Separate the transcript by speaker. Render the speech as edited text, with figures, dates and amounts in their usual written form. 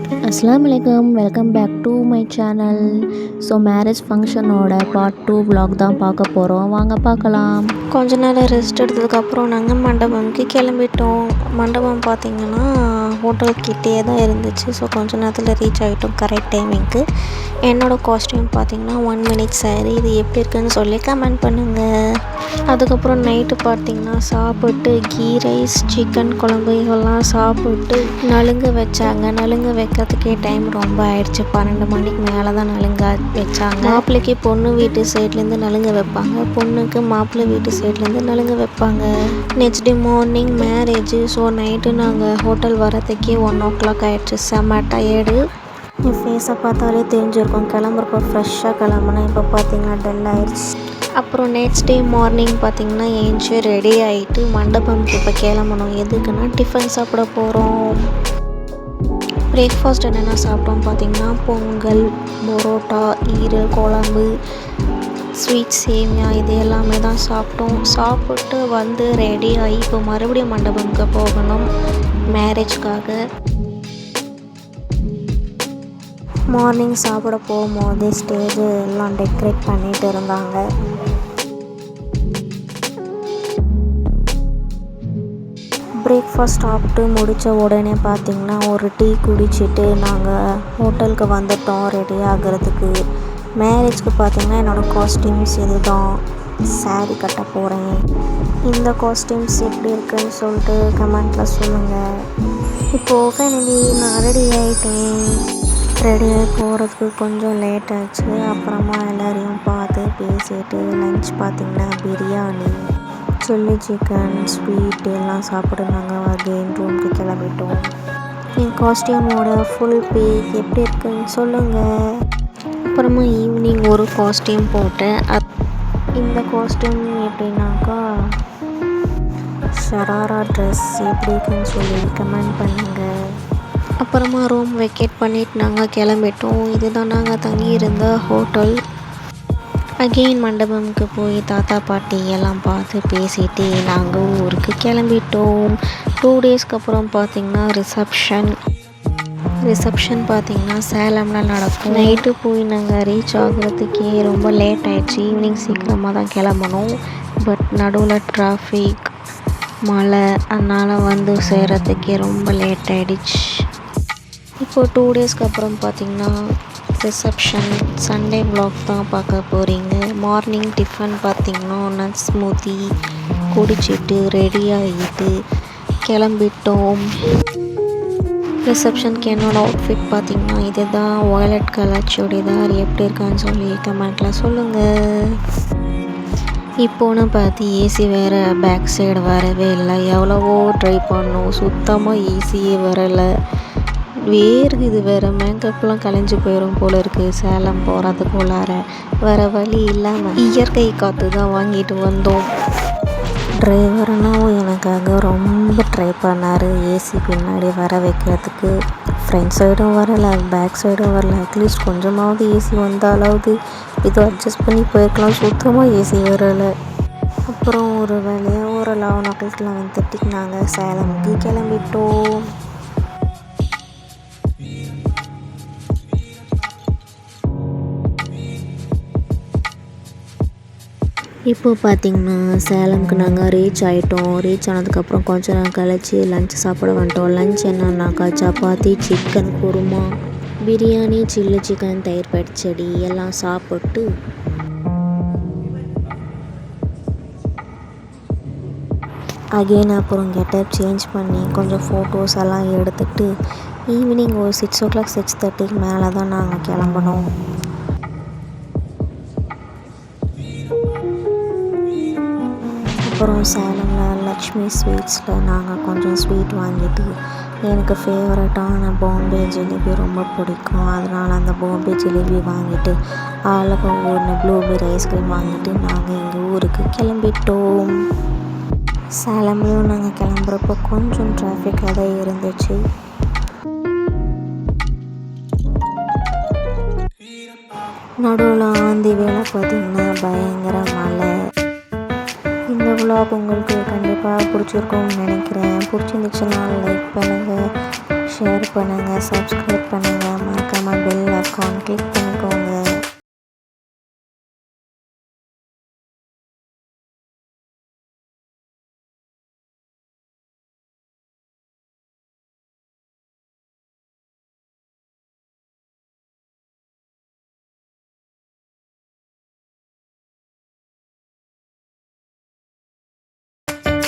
Speaker 1: அஸ்ஸலாமு அலைக்கும் welcome back to my channel. So marriage ஃபங்க்ஷனோட பார்ட் 2 vlog தான் பார்க்க போகிறோம். வாங்க பார்க்கலாம்.
Speaker 2: கொஞ்ச நேரம் ரெஸ்ட் எடுத்ததுக்கப்புறம் நாங்கள் மண்டபம்க்கு கிளம்பிட்டோம். மண்டபம் பார்த்திங்கன்னா ஹோட்டல் கிட்டே தான் இருந்துச்சு. ஸோ கொஞ்ச நேரத்தில் ரீச் ஆகிட்டோம் கரெக்ட் டைமிங்க்கு. என்னோடய காஸ்டியூம் பார்த்திங்கன்னா 1 minute saree. இது எப்படி இருக்குன்னு சொல்லி கமெண்ட் பண்ணுங்கள். அதுக்கப்புறம் நைட்டு பார்த்திங்கன்னா சாப்பிட்டு கீ ரைஸ் சிக்கன் குழம்பு இதெல்லாம் சாப்பிட்டு நலுங்கு வச்சாங்க. நலுங்கு வைக்கிறதுக்கே டைம் ரொம்ப ஆயிடுச்சு. 12 மணிக்கு மேலே தான் நலுங்க வச்சாங்க. மாப்பிள்ளைக்கு பொண்ணு வீட்டு சைட்லேருந்து நலுங்க வைப்பாங்க, பொண்ணுக்கு மாப்பிள்ளை வீட்டு சைட்லேருந்து நலுங்க வைப்பாங்க. Next day morning marriage. So night நாங்கள் ஹோட்டல் வரதுக்கே 1 o'clock ஆகிடுச்சு. செம்ம டயர்டு. என் ஃபேஸை பார்த்தாலே தெரிஞ்சிருக்கும். கிளம்புறப்போ ஃப்ரெஷ்ஷாக கிளம்புனா இப்போ பார்த்திங்கன்னா டல் ஆயிடுச்சு. அப்புறம் நெக்ஸ்ட் டே மார்னிங் பார்த்திங்கன்னா ஏஞ்சி ரெடி ஆகிட்டு மண்டபம்க்கு இப்போ கிளம்பணும். எதுக்குன்னா டிஃபன் சாப்பிட போகிறோம். பிரேக்ஃபாஸ்ட் என்னென்ன சாப்பிட்டோம் பார்த்திங்கன்னா பொங்கல், பரோட்டா, ஈரல் குழம்பு, ஸ்வீட் சேமியா இது எல்லாமே தான் சாப்பிட்டோம். சாப்பிட்டு வந்து ரெடி ஆகி இப்போ மறுபடியும் மண்டபம்க்கு போகணும் மேரேஜ்க்காக. மார்னிங் சாப்பிட போகும்போது ஸ்டேஜ் எல்லாம் டெக்கரேட் பண்ணிகிட்டு இருந்தாங்க. பிரேக்ஃபாஸ்ட் சாப்பிட்டு முடித்த உடனே பார்த்திங்கன்னா ஒரு டீ குடிச்சிட்டு நாங்கள் ஹோட்டலுக்கு வந்துட்டோம் ரெடி ஆகிறதுக்கு. மேரேஜ்க்கு பார்த்திங்கன்னா என்னோடய காஸ்டியூம்ஸ் இது தான். சாரீ கட்ட போகிறேன். இந்த காஸ்டியூம்ஸ் எப்படி இருக்குன்னு சொல்லிட்டு கமெண்ட்டில் சொல்லுங்கள். இப்போது ஃபைனலி நான் ரெடி ஆகிட்டேன். ரெடியாகி போகிறதுக்கு கொஞ்சம் லேட் ஆச்சு. அப்புறமா எல்லோரையும் பார்த்து பேசிட்டு லன்ச் பார்த்திங்கன்னா பிரியாணி, சில்லி சிக்கன், ஸ்வீட் எல்லாம் சாப்பிட்டு நாங்கள் அகெயின் ரூமுக்கு கிளம்பிட்டோம். என் காஸ்டியூமோட ஃபுல் பேக் எப்படி இருக்குன்னு சொல்லுங்கள். அப்புறமா ஈவினிங் ஒரு காஸ்டியூம் போட்டேன். இந்த காஸ்டியூம் எப்படின்னாக்கா ஷராரா ட்ரெஸ் எப்படி இருக்குன்னு சொல்லி கமெண்ட் பண்ணுங்கள். அப்புறமா ரூம் வெக்கேட் பண்ணிவிட்டு நாங்கள் கிளம்பிட்டோம். இதுதான் நாங்கள் தங்கியிருந்த ஹோட்டல். அகெயின் மண்டபம்க்கு போய் தாத்தா பாட்டி எல்லாம் பார்த்து பேசிட்டு நாங்கள் ஊருக்கு கிளம்பிட்டோம். 2 daysக்கு அப்புறம் பார்த்திங்கன்னா ரிசப்ஷன் பார்த்திங்கன்னா சேலமில் நடக்கும். நைட்டு போய் நாங்கள் ரீச் ஆகிறதுக்கே ரொம்ப லேட் ஆகிடுச்சு. ஈவினிங் சீக்கிரமாக தான் கிளம்பணும். பட் நடுவில் டிராஃபிக், மழை, அதனால் வந்து சேர்கிறதுக்கே ரொம்ப லேட் ஆகிடுச்சு. இப்போது 2 daysக்கு அப்புறம் பார்த்திங்கன்னா ரிசப்ஷன் சண்டே vlog தான் பார்க்க போகிறீங்க. மார்னிங் டிஃபன் பார்த்திங்கன்னா நட்ஸ் ஸ்மூத்தி குடிச்சிட்டு ரெடி ஆகிட்டு கிளம்பிட்டோம். ரிசப்ஷனுக்கு என்னோடய அவுட்ஃபிட் பார்த்திங்கன்னா இது தான். Violet colour churidar. எப்படி இருக்கான்னு சொல்லி கமெண்ட்டில் சொல்லுங்கள். இப்போன்னு பார்த்து ஏசி வேறு பேக் சைடு வரவே இல்லை. எவ்வளவோ ட்ரை பண்ணோம், சுத்தமாக ஏசியே வரலை. வேர்க்குது வேறு. மேக்கப்லாம் கலைஞ்சி போயிடும் போல் இருக்குது சேலம் போகிறதுக்குள்ளார. வேறு வழி இல்லாமல் இயற்கை காற்று தான் வாங்கிட்டு வந்தோம். டிரைவர்னால் எனக்காக ரொம்ப ட்ரை பண்ணார் ஏசி பின்னாடி வர வைக்கிறதுக்கு. ஃப்ரண்ட் சைடும் வரலை, பேக் சைடும் வரலை. அட்லீஸ்ட் கொஞ்சமாவது ஏசி வந்தாலாவது இது அட்ஜஸ்ட் பண்ணி போயிருக்கலாம். சுத்தமாக ஏசி வரலை. அப்புறம் ஒரு வேலையாக ஒரு 11 o'clock 11:30க்கு நாங்கள் சேலமுக்கு கிளம்பிட்டோம். இப்போ பார்த்திங்கன்னா சேலமுக்கு நாங்கள் ரீச் ஆகிட்டோம். ரீச் ஆனதுக்கப்புறம் கொஞ்சம் நேரம் கழிச்சு லன்ச் சாப்பிட வந்துட்டோம். லன்ச் என்னன்னாக்கா chapati, chicken kurma, biryani, chilli chicken, தயிர் பச்சடி எல்லாம் சாப்பிட்டு அகெயின் அப்புறம் கெட்டப் சேஞ்ச் பண்ணி கொஞ்சம் ஃபோட்டோஸ் எல்லாம் எடுத்துகிட்டு ஈவினிங் ஒரு 6 o'clock 6:30க்கு மேலே தான் நாங்கள் கிளம்பணும். அப்புறம் சேலமில் லக்ஷ்மி ஸ்வீட்ஸில் நாங்கள் கொஞ்சம் ஸ்வீட் வாங்கிட்டு எனக்கு ஃபேவரட்டான பாம்பே ஜிலேபி ரொம்ப பிடிக்கும். அதனால் அந்த பாம்பே ஜிலேபி வாங்கிட்டு ஆளுக்கு ஒன்று ப்ளூபெர்ரி ஐஸ்கிரீம் வாங்கிட்டு நாங்கள் எங்கள் ஊருக்கு கிளம்பிட்டோம். சேலம்லேயும் நாங்கள் கிளம்புறப்போ கொஞ்சம் டிராஃபிக்காக தான் இருந்துச்சு. நடுவில் ஆந்தி வேலை பார்த்திங்கன்னா பயங்கர மழை. இந்த vlog உங்களுக்கு கண்டிப்பாக பிடிச்சிருக்கும்னு நினைக்கிறேன். பிடிச்சிருந்துச்சுன்னா லைக் பண்ணுங்கள், ஷேர் பண்ணுங்கள், சப்ஸ்கிரைப் பண்ணுங்கள், மறக்காமல் பெல் ஐக்கான் கிளிக் பண்ணிக்கோங்க.